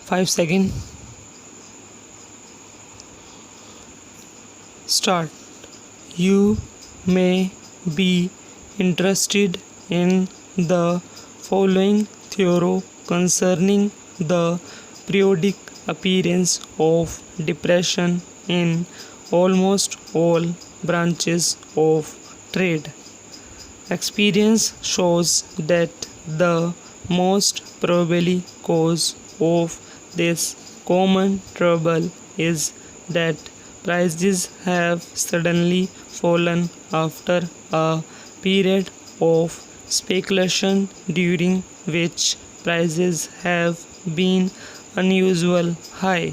5 seconds. Start. You may be interested in the following theory concerning the periodic appearance of depression in almost all branches of trade. Experience shows that the most probable cause of this common trouble is that prices have suddenly fallen after a period of speculation during which prices have been unusually high.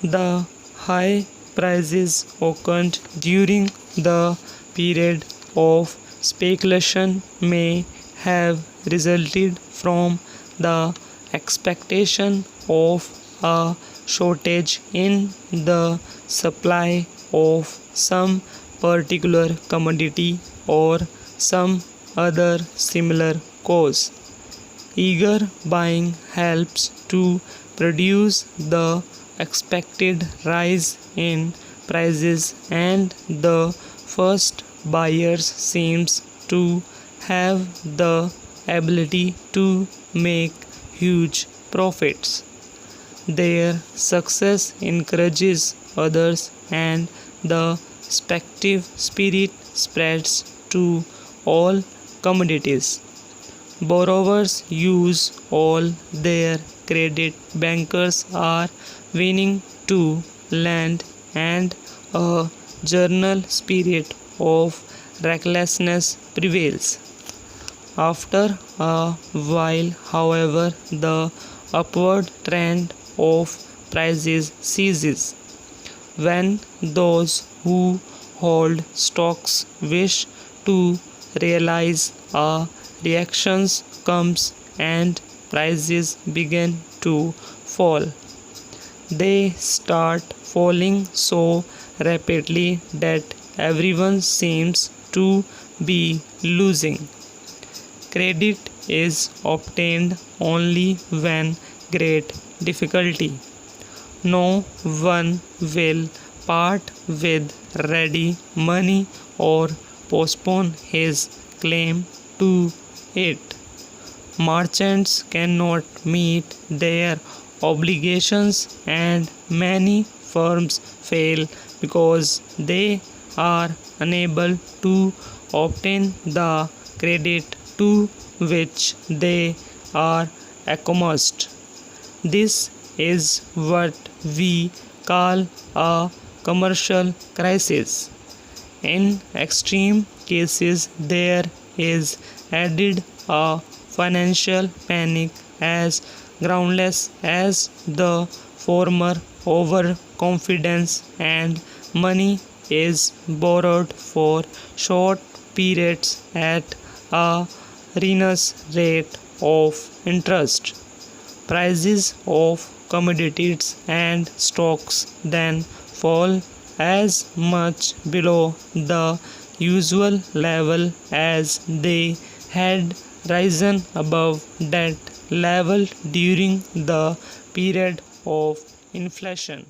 The high prices occurred during the period of speculation may have resulted from the expectation of a shortage in the supply of some particular commodity or some other similar cause. Eager buying helps to produce the expected rise in prices, and the first buyers seems to have the ability to make huge profits. Their success encourages others, and the speculative spirit spreads to all commodities. Borrowers use all their credit, bankers are willing to lend, and a general spirit of recklessness prevails. After a while, however, the upward trend of prices ceases. When those who hold stocks wish to realize a reaction comes and prices begin to fall, they start falling so rapidly that everyone seems to be losing. Credit is obtained only when great difficulty. No one will part with ready money or postpone his claim to it. Merchants cannot meet their obligations, and many firms fail because they are unable to obtain the credit to which they are accustomed. This is what we call a commercial crisis. In extreme cases, there is added a financial panic as groundless as the former overconfidence, and money is borrowed for short periods at a ruinous rate of interest. Prices of commodities and stocks then fall as much below the usual level as they had risen above that level during the period of inflation.